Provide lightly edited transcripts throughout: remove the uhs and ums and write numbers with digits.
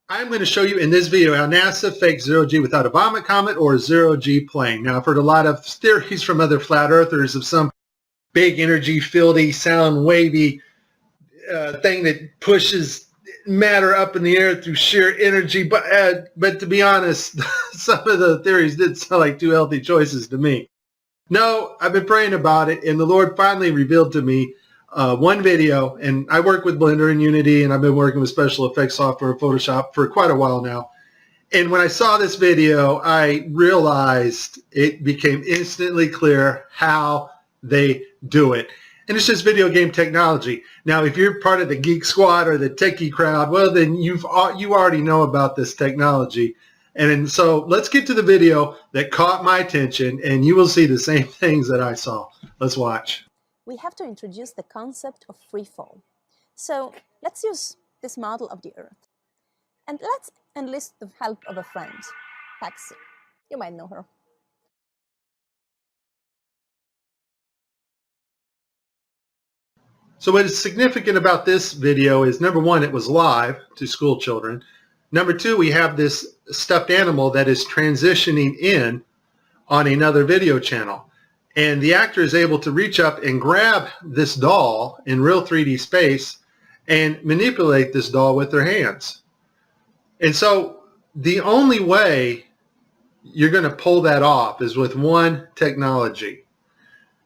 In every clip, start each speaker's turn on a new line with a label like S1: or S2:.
S1: I'm going to show you in this video how NASA fakes zero-G without a vomit comet or a zero-G plane. Now, I've heard a lot of theories from other flat earthers of some big energy, fieldy, sound wavy thing that pushes matter up in the air through sheer energy. But to be honest, some of the theories did sound like two healthy choices to me. No, I've been praying about it, and the Lord finally revealed to me one video, and I work with Blender and Unity, and I've been working with special effects software and Photoshop for quite a while now. And when I saw this video, I realized it became instantly clear how they do it. And it's just video game technology. Now, if you're part of the Geek Squad or the techie crowd, well, then you already know about this technology. And so let's get to the video that caught my attention, and you will see the same things that I saw. Let's watch.
S2: We have to introduce the concept of free fall. So let's use this model of the Earth. And let's enlist the help of a friend, Paxi. You might know her.
S1: So what is significant about this video is, number one, it was live to school children. Number two, we have this stuffed animal that is transitioning in on another video channel. And the actor is able to reach up and grab this doll in real 3D space and manipulate this doll with their hands. And so the only way you're going to pull that off is with one technology.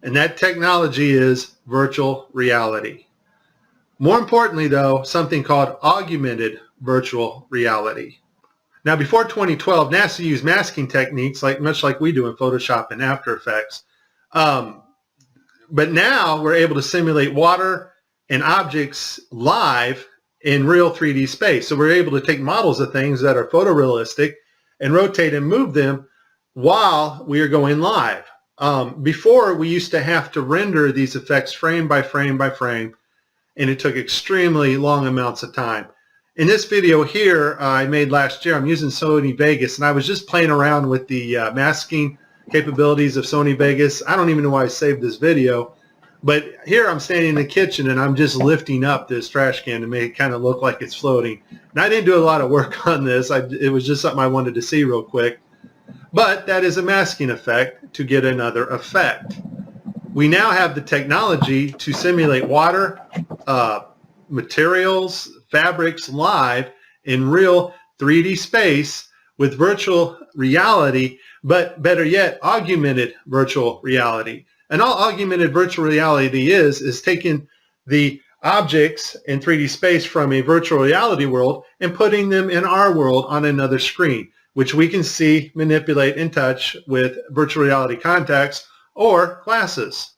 S1: And that technology is virtual reality. More importantly, though, something called augmented virtual reality. Now, before 2012, NASA used masking techniques much like we do in Photoshop and After Effects. But now we're able to simulate water and objects live in real 3D space. So we're able to take models of things that are photorealistic and rotate and move them while we are going live. Before, we used to have to render these effects frame by frame by frame, and it took extremely long amounts of time. In this video here I made last year, I'm using Sony Vegas, and I was just playing around with the masking capabilities of Sony Vegas. I don't even know why I saved this video, but here I'm standing in the kitchen and I'm just lifting up this trash can to make it kind of look like it's floating. And I didn't do a lot of work on this. It was just something I wanted to see real quick. But that is a masking effect to get another effect. We now have the technology to simulate water, materials, fabrics live in real 3D space with virtual reality, but better yet, augmented virtual reality. And all augmented virtual reality is taking the objects in 3D space from a virtual reality world and putting them in our world on another screen, which we can see, manipulate, and touch with virtual reality contacts or glasses.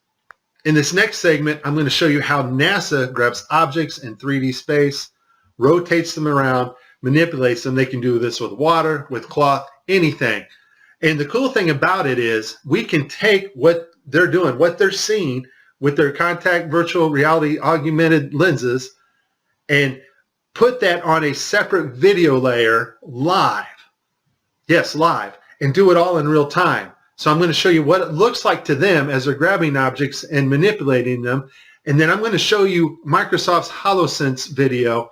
S1: In this next segment, I'm going to show you how NASA grabs objects in 3D space, rotates them around, manipulates them. They can do this with water, with cloth, anything. And the cool thing about it is we can take what they're doing, what they're seeing with their contact virtual reality augmented lenses, and put that on a separate video layer live. Yes, live, and do it all in real time. So I'm going to show you what it looks like to them as they're grabbing objects and manipulating them. And then I'm going to show you Microsoft's HoloSense video,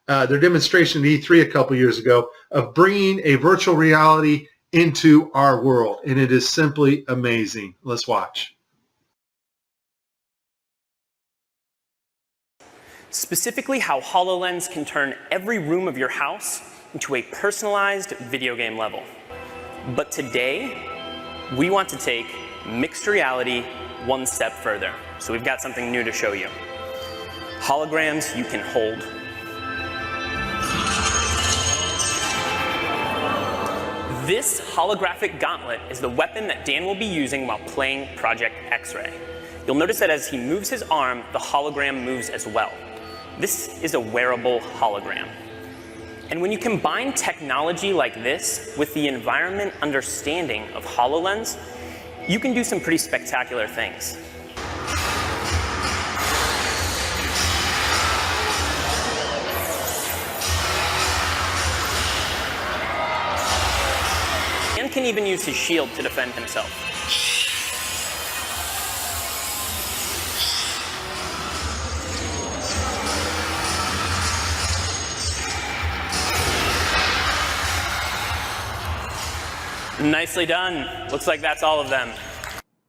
S1: their demonstration at E3 a couple years ago, of bringing a virtual reality into our world. And it is simply amazing. Let's watch.
S3: Specifically, how HoloLens can turn every room of your house into a personalized video game level. But today, we want to take mixed reality one step further. So we've got something new to show you. Holograms you can hold. This holographic gauntlet is the weapon that Dan will be using while playing Project X-Ray. You'll notice that as he moves his arm, the hologram moves as well. This is a wearable hologram. And when you combine technology like this with the environment understanding of HoloLens, you can do some pretty spectacular things. Dan can even use his shield to defend himself. Nicely done. Looks like that's all of them.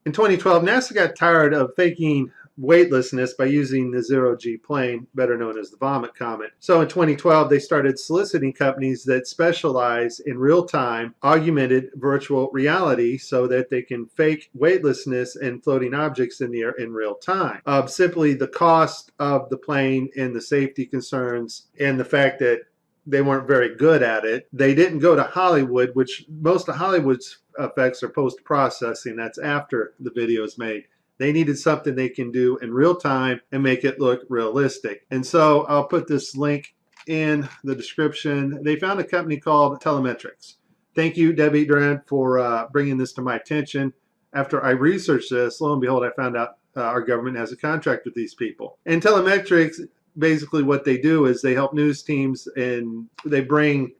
S1: In 2012, NASA got tired of faking weightlessness by using the zero-G plane, better known as the Vomit Comet. So in 2012, they started soliciting companies that specialize in real-time augmented virtual reality so that they can fake weightlessness and floating objects in the air in real time. Simply the cost of the plane and the safety concerns and the fact that they weren't very good at it. They didn't go to Hollywood, which most of Hollywood's effects are post-processing. That's after the video is made. They needed something they can do in real time and make it look realistic. And so I'll put this link in the description. They found a company called Telemetrics. Thank you, Debbie Durant, for bringing this to my attention. After I researched this, lo and behold, I found out our government has a contract with these people. And Telemetrics, basically what they do is they help news teams and they bring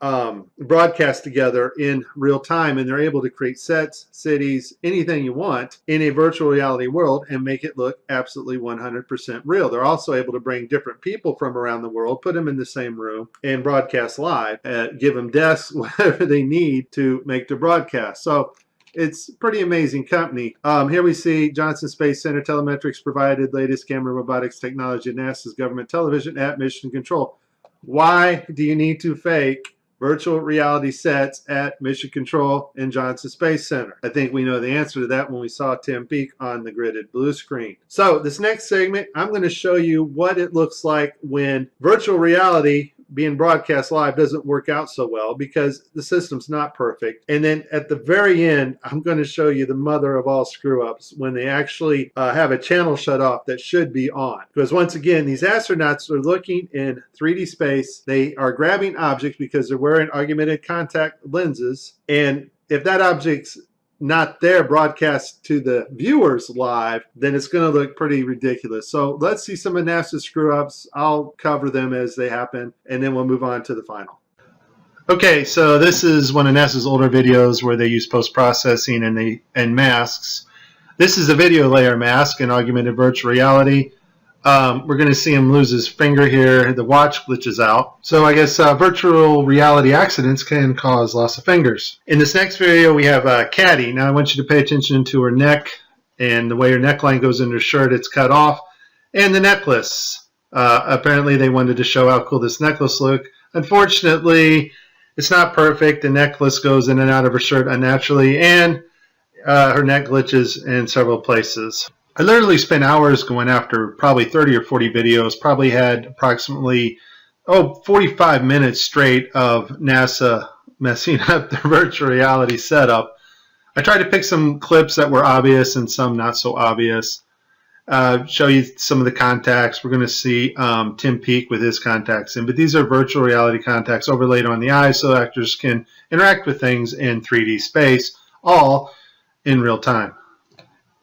S1: broadcasts together in real time, and they're able to create sets, cities, anything you want in a virtual reality world and make it look absolutely 100% real. They're also able to bring different people from around the world, put them in the same room and broadcast live, give them desks, whatever they need to make the broadcast. So it's a pretty amazing company. Here we see Johnson Space Center. Telemetrics provided latest camera robotics technology at NASA's government television at Mission Control. Why do you need to fake virtual reality sets at Mission Control and Johnson Space Center? I think we know the answer to that when we saw Tim Peake on the gridded blue screen. So this next segment, I'm going to show you what it looks like when virtual reality being broadcast live doesn't work out so well because the system's not perfect. And then at the very end, I'm going to show you the mother of all screw-ups when they actually have a channel shut off that should be on. Because once again, these astronauts are looking in 3D space. They are grabbing objects because they're wearing augmented contact lenses. And if that object's not there broadcast to the viewers live, then it's going to look pretty ridiculous. So let's see some of NASA's screw-ups. I'll cover them as they happen, and then we'll move on to the final. Okay, so this is one of NASA's older videos where they use post-processing and masks. This is a video layer mask in augmented virtual reality. We're going to see him lose his finger here. The watch glitches out. So I guess virtual reality accidents can cause loss of fingers. In this next video, we have Caddy. Now I want you to pay attention to her neck and the way her neckline goes in her shirt. It's cut off. And the necklace. Apparently they wanted to show how cool this necklace looked. Unfortunately, it's not perfect. The necklace goes in and out of her shirt unnaturally, and her neck glitches in several places. I literally spent hours going after probably 30 or 40 videos, probably had approximately 45 minutes straight of NASA messing up the virtual reality setup. I tried to pick some clips that were obvious and some not so obvious. Show you some of the contacts. We're going to see Tim Peake with his contacts in, but these are virtual reality contacts overlaid on the eyes so actors can interact with things in 3D space, all in real time.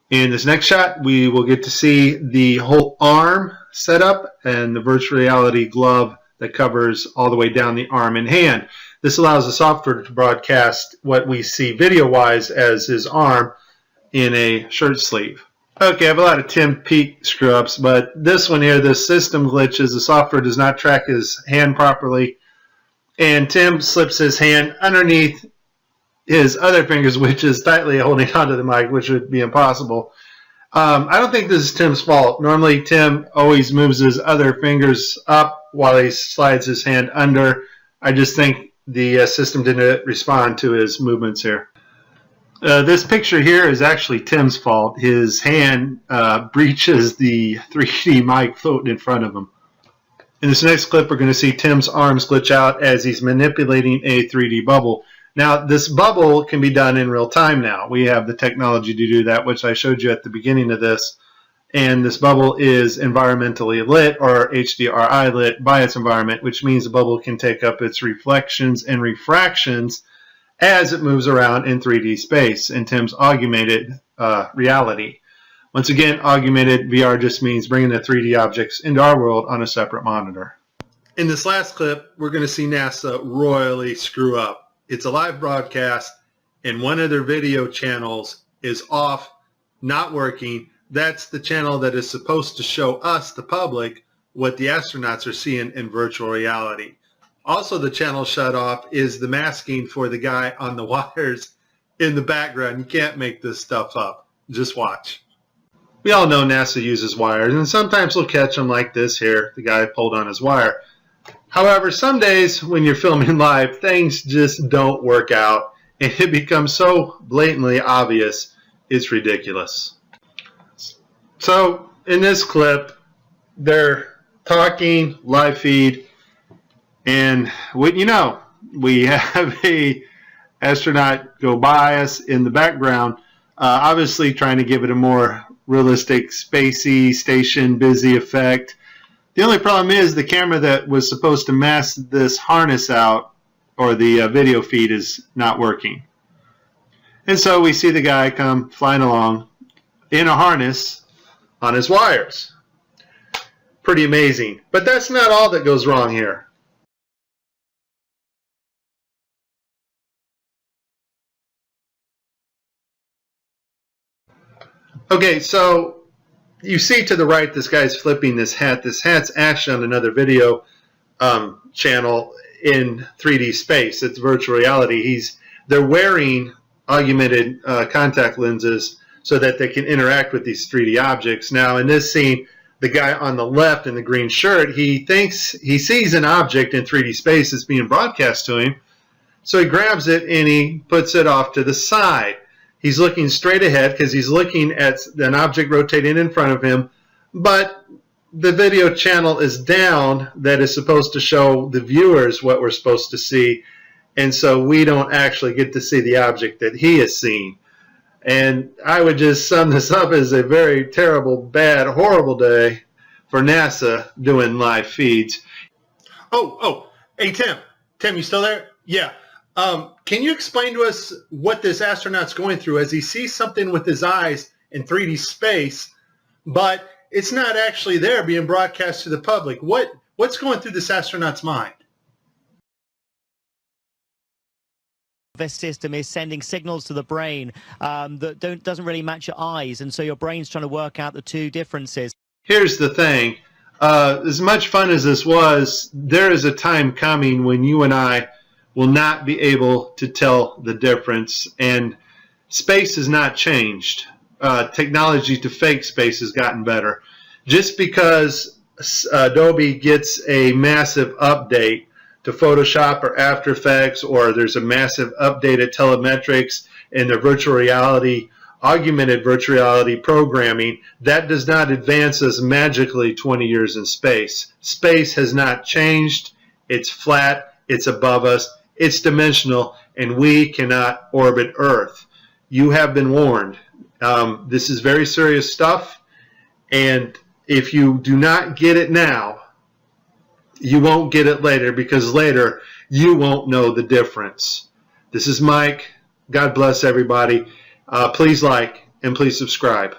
S1: In this next shot, we will get to see the whole arm setup and the virtual reality glove that covers all the way down the arm and hand. This allows the software to broadcast what we see video-wise as his arm in a shirt sleeve. Okay, I have a lot of Tim Peake screw-ups, but this one here, the system glitches. The software does not track his hand properly, and Tim slips his hand underneath his other fingers, which is tightly holding onto the mic, which would be impossible. I don't think this is Tim's fault. Normally, Tim always moves his other fingers up while he slides his hand under. I just think the system didn't respond to his movements here. This picture here is actually Tim's fault. His hand breaches the 3D mic floating in front of him. In this next clip, we're going to see Tim's arms glitch out as he's manipulating a 3D bubble. Now, this bubble can be done in real time now. We have the technology to do that, which I showed you at the beginning of this. And this bubble is environmentally lit, or HDRI lit, by its environment, which means the bubble can take up its reflections and refractions as it moves around in 3D space in Tim's augmented reality. Once again, augmented VR just means bringing the 3D objects into our world on a separate monitor. In this last clip, we're going to see NASA royally screw up. It's a live broadcast, and one of their video channels is off, not working. That's the channel that is supposed to show us, the public, what the astronauts are seeing in virtual reality. Also, the channel shut off is the masking for the guy on the wires in the background. You can't make this stuff up. Just watch. We all know NASA uses wires, and sometimes we'll catch them like this here. The guy pulled on his wire. However, some days when you're filming live, things just don't work out, and it becomes so blatantly obvious, it's ridiculous. So, in this clip, they're talking, live feed, and what you know, we have a astronaut go by us in the background, obviously trying to give it a more realistic, spacey, station busy effect. The only problem is the camera that was supposed to mask this harness out, or the video feed, is not working. And so we see the guy come flying along in a harness on his wires. Pretty amazing. But that's not all that goes wrong here. Okay, so you see to the right, this guy's flipping this hat. This hat's actually on another video channel in 3D space. It's virtual reality. They're wearing augmented contact lenses so that they can interact with these 3D objects. Now, in this scene, the guy on the left in the green shirt, he thinks he sees an object in 3D space that's being broadcast to him. So he grabs it and he puts it off to the side. He's looking straight ahead because he's looking at an object rotating in front of him, but the video channel is down that is supposed to show the viewers what we're supposed to see, and so we don't actually get to see the object that he is seeing. And I would just sum this up as a very terrible, bad, horrible day for NASA doing live feeds. Hey, Tim. Tim, you still there? Yeah. Can you explain to us what this astronaut's going through as he sees something with his eyes in 3D space, but it's not actually there being broadcast to the public? What's going through this astronaut's mind?
S4: This system is sending signals to the brain that doesn't really match your eyes, and so your brain's trying to work out the two differences.
S1: Here's the thing. As much fun as this was, there is a time coming when you and I will not be able to tell the difference, and space has not changed. Technology to fake space has gotten better. Just because Adobe gets a massive update to Photoshop or After Effects, or there's a massive update at telemetrics and the virtual reality, augmented virtual reality programming, that does not advance us magically 20 years in space. Space has not changed. It's flat. It's above us. It's dimensional, and we cannot orbit Earth. You have been warned. This is very serious stuff, and if you do not get it now, you won't get it later, because later you won't know the difference. This is Mike. God bless everybody. Please like and please subscribe.